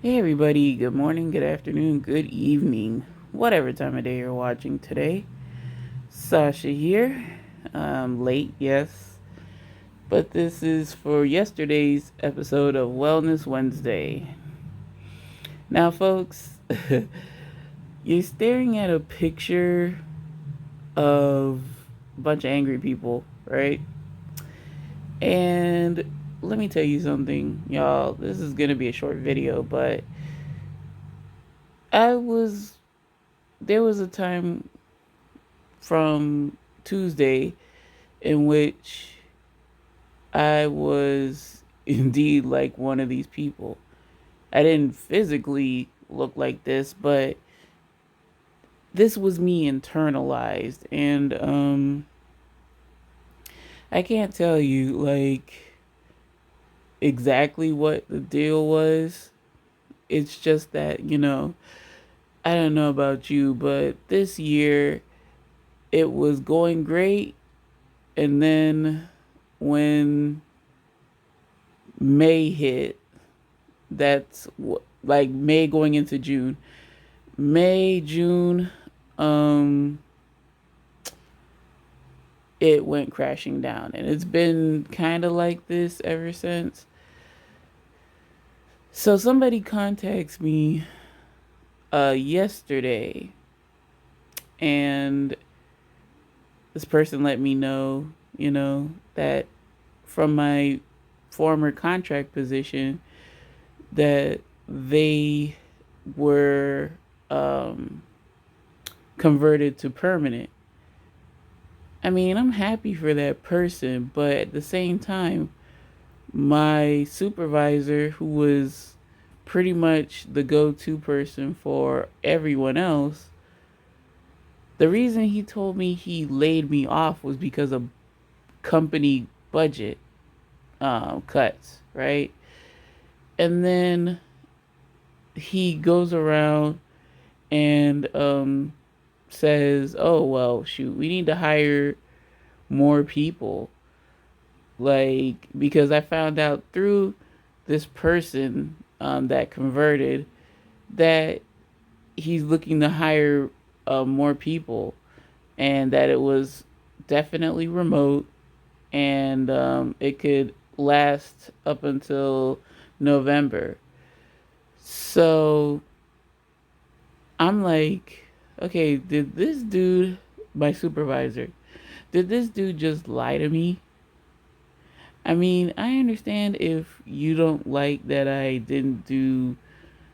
Hey everybody, good morning, good afternoon, good evening, whatever time of day you're watching today. Sasha here. Late, yes, but this is for yesterday's episode of Wellness Wednesday. Now, folks, you're staring at a picture of a bunch of angry people, right? And let me tell you something, y'all. This is gonna be a short video, but I was there was a time from Tuesday in which I was indeed like one of these people. I didn't physically look like this, but this was me internalized. And I can't tell you like exactly what the deal was. It's just that, I don't know about you, but this year it was going great. And then when May hit, that's like May going into June. May, June, um, it went crashing down. And it's been kind of like this ever since. So somebody contacts me yesterday, and this person let me know, that from my former contract position, that they were converted to permanent. I mean, I'm happy for that person, but at the same time, my supervisor, who was pretty much the go to person for everyone else, the reason he told me he laid me off was because of company budget cuts, right? And then he goes around and says, oh, well, shoot, we need to hire more people. Like, because I found out through this person that converted that he's looking to hire more people, and that it was definitely remote, and it could last up until November. So I'm like, okay, did this dude, my supervisor, did this dude just lie to me? I mean, I understand if you don't like that I didn't do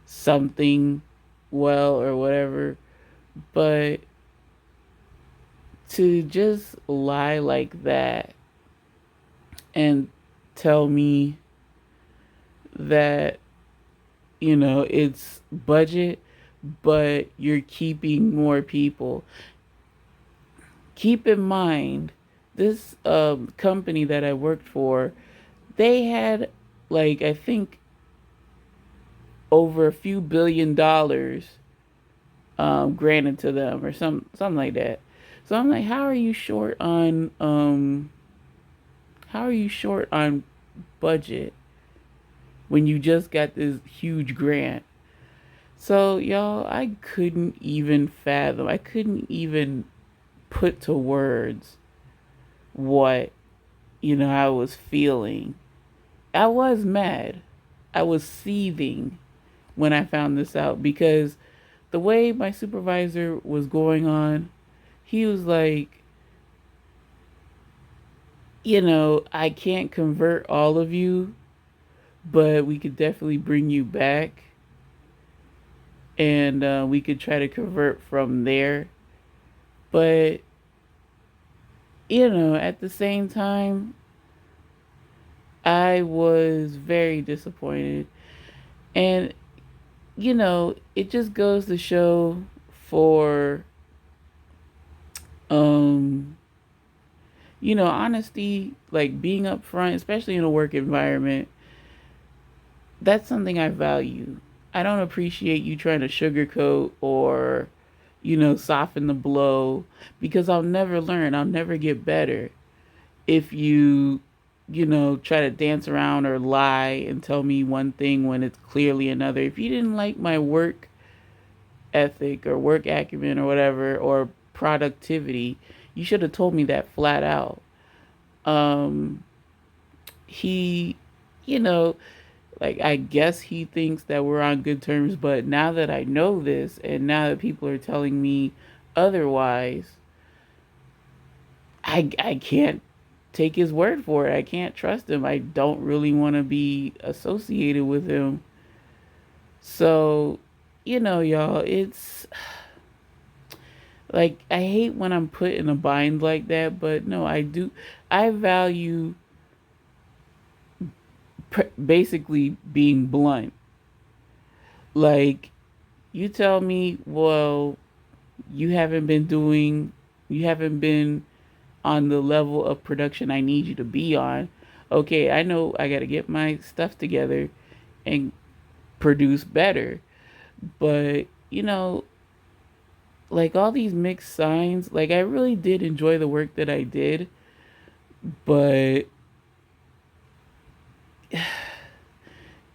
something well or whatever, but to just lie like that and tell me that, it's budget, but you're keeping more people. Keep in mind, this company that I worked for, they had, like, I think over a few $1 billion granted to them, or something like that. So I'm like, how are you short on budget when you just got this huge grant? So y'all, I couldn't even fathom. I couldn't even put to words what, I was feeling. I was mad. I was seething when I found this out, because the way my supervisor was going on, he was like, I can't convert all of you, but we could definitely bring you back, and we could try to convert from there. But, at the same time, I was very disappointed. And, it just goes to show for, um, honesty, like being upfront, especially in a work environment, that's something I value. I don't appreciate you trying to sugarcoat or, soften the blow, because I'll never learn. I'll never get better if you try to dance around or lie and tell me one thing when it's clearly another. If you didn't like my work ethic or work acumen or whatever, or productivity, you should have told me that flat out. Um, he, you know, like, I guess he thinks that we're on good terms, but now that I know this and now that people are telling me otherwise, I can't take his word for it. I can't trust him. I don't really want to be associated with him. So, y'all, it's like, I hate when I'm put in a bind like that, but no, I do. I value basically being blunt. Like, you tell me, well, you haven't been doing, you haven't been on the level of production I need you to be on. Okay, I know I got to get my stuff together and produce better. But, like, all these mixed signs, like, I really did enjoy the work that I did, but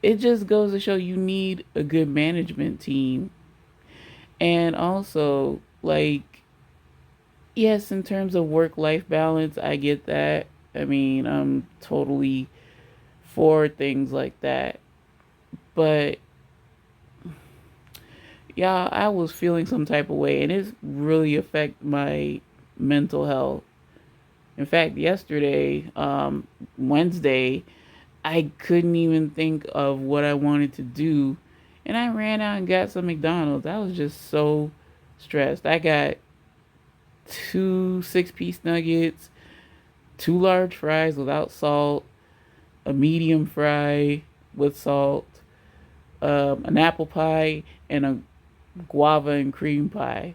it just goes to show you need a good management team. And also, like, yes, in terms of work life balance, I get that. I mean, I'm totally for things like that. But yeah, I was feeling some type of way, and it's really affect my mental health. In fact, yesterday, Wednesday, I couldn't even think of what I wanted to do, and I ran out and got some McDonald's. I was just so stressed. I got two 6-piece nuggets, two large fries without salt, a medium fry with salt, an apple pie, and a guava and cream pie.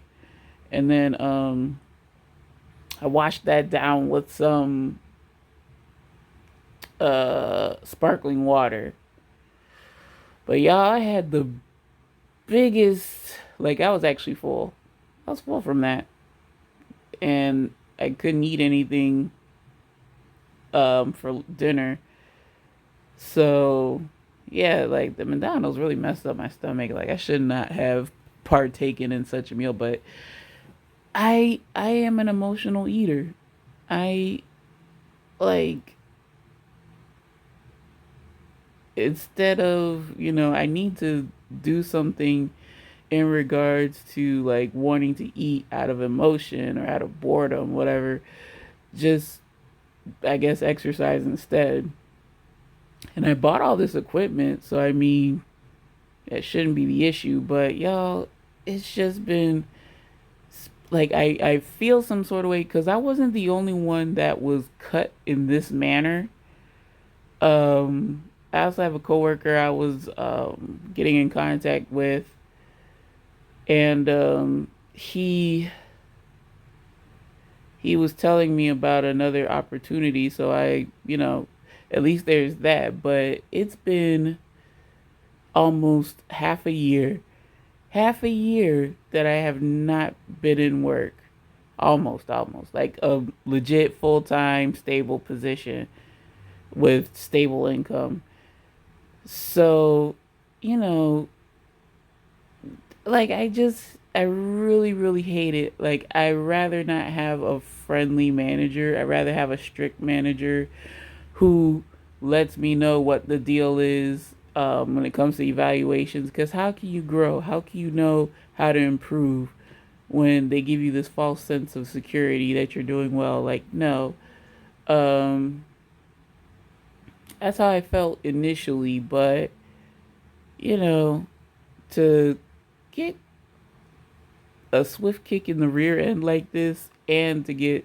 And then I washed that down with some sparkling water. But y'all, I had the biggest, like, I was actually full. I was full from that. And I couldn't eat anything for dinner. So, yeah, like, the McDonald's really messed up my stomach. Like, I should not have partaken in such a meal, but I am an emotional eater. I like, instead of, I need to do something in regards to, like, wanting to eat out of emotion or out of boredom, whatever. Just, I guess, exercise instead. And I bought all this equipment, so I mean, that shouldn't be the issue. But y'all, it's just been like, I feel some sort of way because I wasn't the only one that was cut in this manner. I also have a coworker I was getting in contact with, and he was telling me about another opportunity. So at least there's that. But it's been almost half a year that I have not been in work. Almost like a legit full time stable position with stable income. So, you know, like, I really, really hate it. Like, I rather not have a friendly manager. I rather have a strict manager who lets me know what the deal is when it comes to evaluations. Because how can you grow? How can you know how to improve when they give you this false sense of security that you're doing well? Like, no. Um, that's how I felt initially, but you know, to get a swift kick in the rear end like this and to get,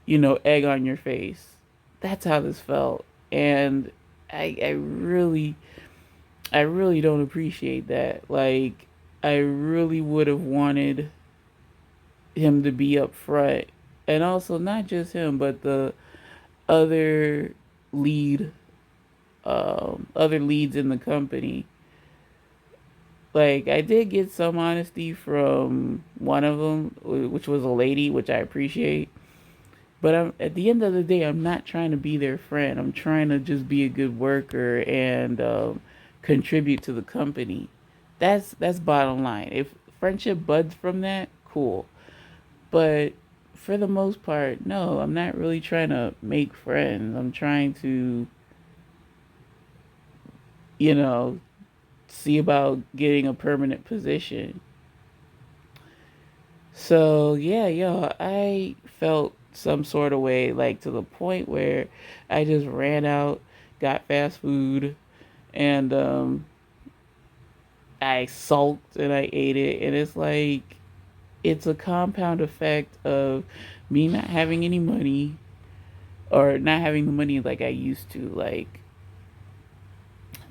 egg on your face. That's how this felt. And I really don't appreciate that. Like, I really would have wanted him to be up front. And also, not just him, but the other lead, other leads in the company. Like, I did get some honesty from one of them, which was a lady, which I appreciate. But at the end of the day, I'm not trying to be their friend. I'm trying to just be a good worker and contribute to the company. That's bottom line. If friendship buds from that, cool. But for the most part, no, I'm not really trying to make friends. I'm trying to, you know, see about getting a permanent position. So yeah, yo, I felt some sort of way, like to the point where I just ran out, got fast food, and I sulked and I ate it, and it's like it's a compound effect of me not having any money or not having the money like I used to. Like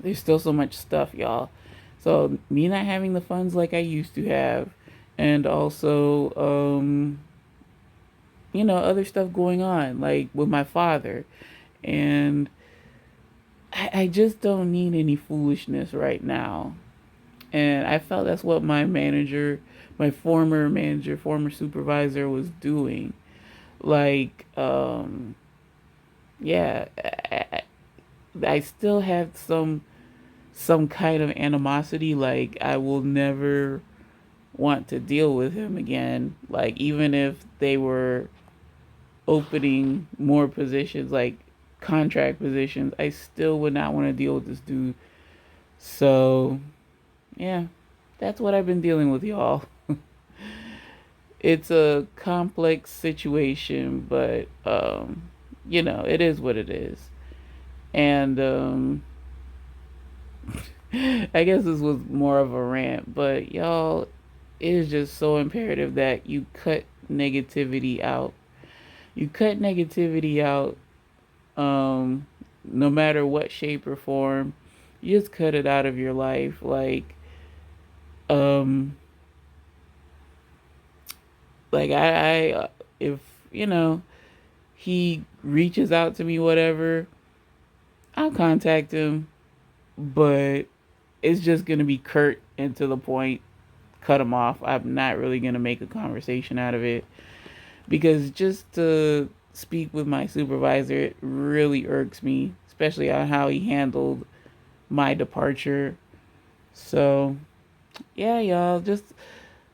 there's still so much stuff, y'all. So me not having the funds like I used to have, and also other stuff going on, like with my father. And I just don't need any foolishness right now. And I felt that's what my manager, my former manager, former supervisor was doing. Like, yeah, I still have some kind of animosity. Like, I will never want to deal with him again. Like, even if they were opening more positions, like contract positions, I still would not want to deal with this dude. So, yeah, that's what I've been dealing with, y'all. It's a complex situation, but it is what it is. And I guess this was more of a rant, but y'all, it is just so imperative that you cut negativity out. You cut negativity out, um, no matter what shape or form. You just cut it out of your life. Um, like if you know he reaches out to me, whatever, I'll contact him, but it's just gonna be curt and to the point. Cut him off. I'm not really gonna make a conversation out of it because just to speak with my supervisor, it really irks me, especially on how he handled my departure. So yeah, y'all, just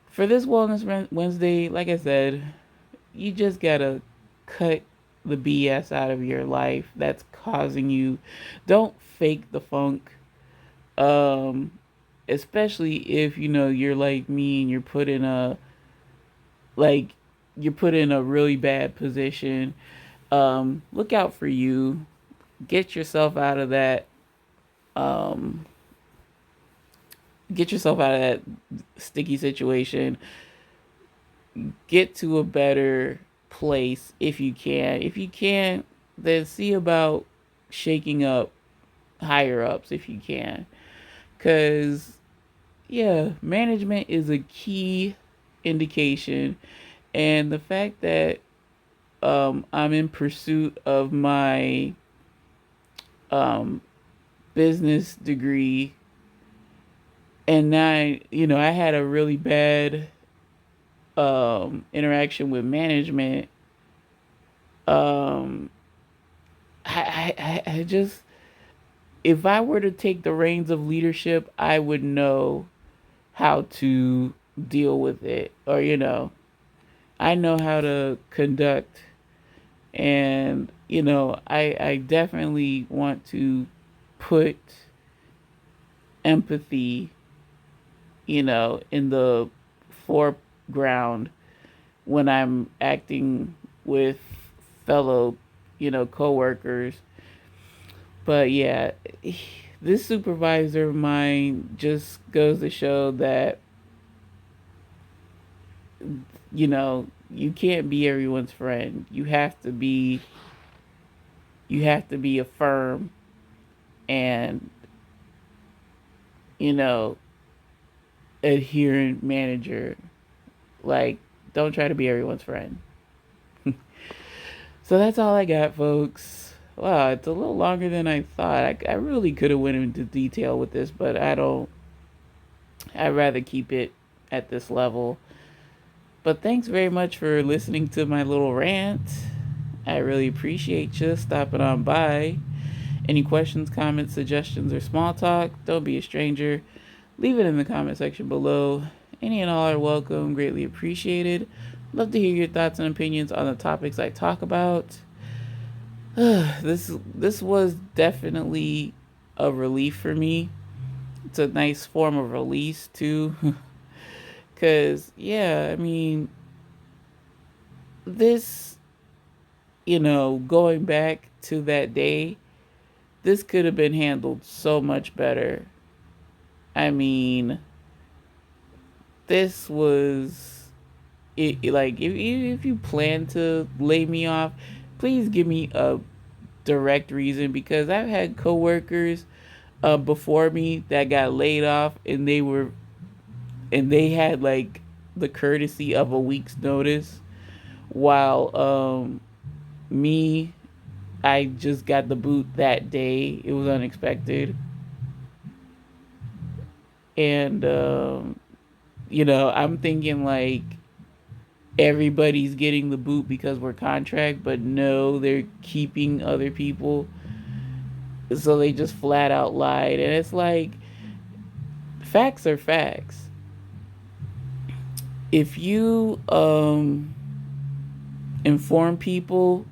for this Wellness Wednesday, like I said, you just gotta cut the BS out of your life that's causing you. Don't fake the funk. Um, Especially if you're like me and like you're put in a really bad position. Look out for you. Get yourself out of that. Um, get yourself out of that sticky situation. Get to a better place if you can. If you can't, then see about shaking up higher ups if you can. Because, yeah, management is a key indication. And the fact that I'm in pursuit of my um, business degree, and I had a really bad interaction with management. Um, I just, if I were to take the reins of leadership, I would know how to deal with it, or I know how to conduct, and I definitely want to put empathy, in the foreground when I'm acting with fellow, coworkers. But yeah, this supervisor of mine just goes to show that you can't be everyone's friend. You have to be a firm and you know adherent manager. Like, don't try to be everyone's friend. So that's all I got, folks. Wow, it's a little longer than I thought. I really could have went into detail with this, but I don't. I'd rather keep it at this level. But thanks very much for listening to my little rant. I really appreciate you stopping on by. Any questions, comments, suggestions, or small talk, don't be a stranger. Leave it in the comment section below. Any and all are welcome, greatly appreciated. Love to hear your thoughts and opinions on the topics I talk about. This was definitely a relief for me. It's a nice form of release too. Cause yeah, I mean this, going back to that day, this could have been handled so much better. I mean, this was like if you plan to lay me off, please give me a direct reason, because I've had coworkers before me that got laid off, and they had like the courtesy of a week's notice, while me, I just got the boot that day. It was unexpected. And I'm thinking like everybody's getting the boot because we're contract, but no, they're keeping other people. So they just flat out lied. And it's like, facts are facts. If you inform people,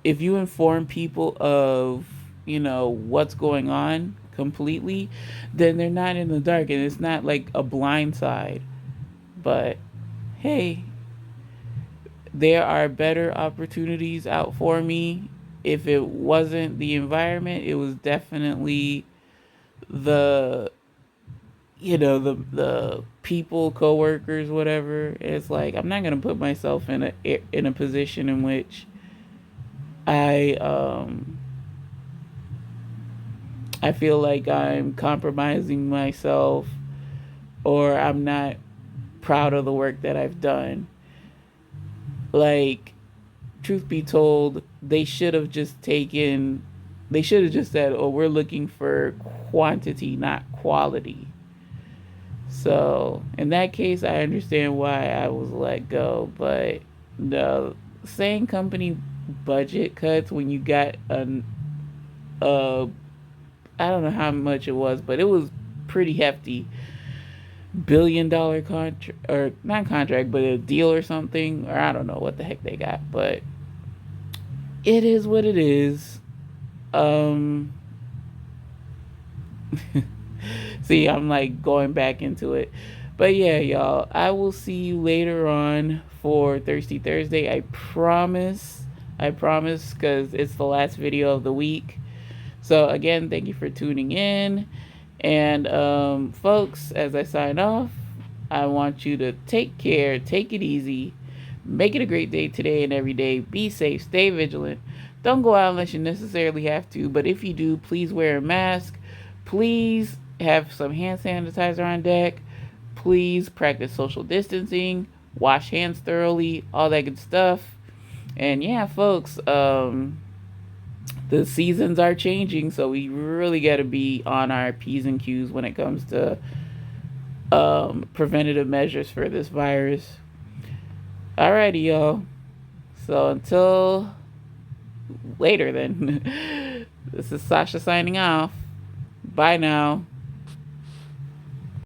if you inform people of, what's going on completely, then they're not in the dark, and it's not like a blind side. But hey, there are better opportunities out for me. If it wasn't the environment, it was definitely the the people, coworkers, whatever. It's like I'm not gonna put myself in a position in which I I feel like I'm compromising myself, or I'm not proud of the work that I've done. Like, truth be told, they should have just said, "Oh, we're looking for quantity, not quality." So, in that case, I understand why I was let go, but the same company budget cuts when you got a I don't know how much it was, but it was pretty hefty $1 billion contract, or not contract, but a deal or something, or I don't know what the heck they got, but it is what it is. Um, See, I'm like going back into it. But yeah, y'all, I will see you later on for Thirsty Thursday. I promise. I promise, because it's the last video of the week. So, again, thank you for tuning in. And, folks, as I sign off, I want you to take care, take it easy, make it a great day today and every day. Be safe, stay vigilant. Don't go out unless you necessarily have to, but if you do, please wear a mask. Please have some hand sanitizer on deck. Please practice social distancing, wash hands thoroughly, all that good stuff. And yeah, folks, the seasons are changing, so we really got to be on our P's and Q's when it comes to preventative measures for this virus. Alrighty, y'all. So until later, then, this is Sasha signing off. Bye now.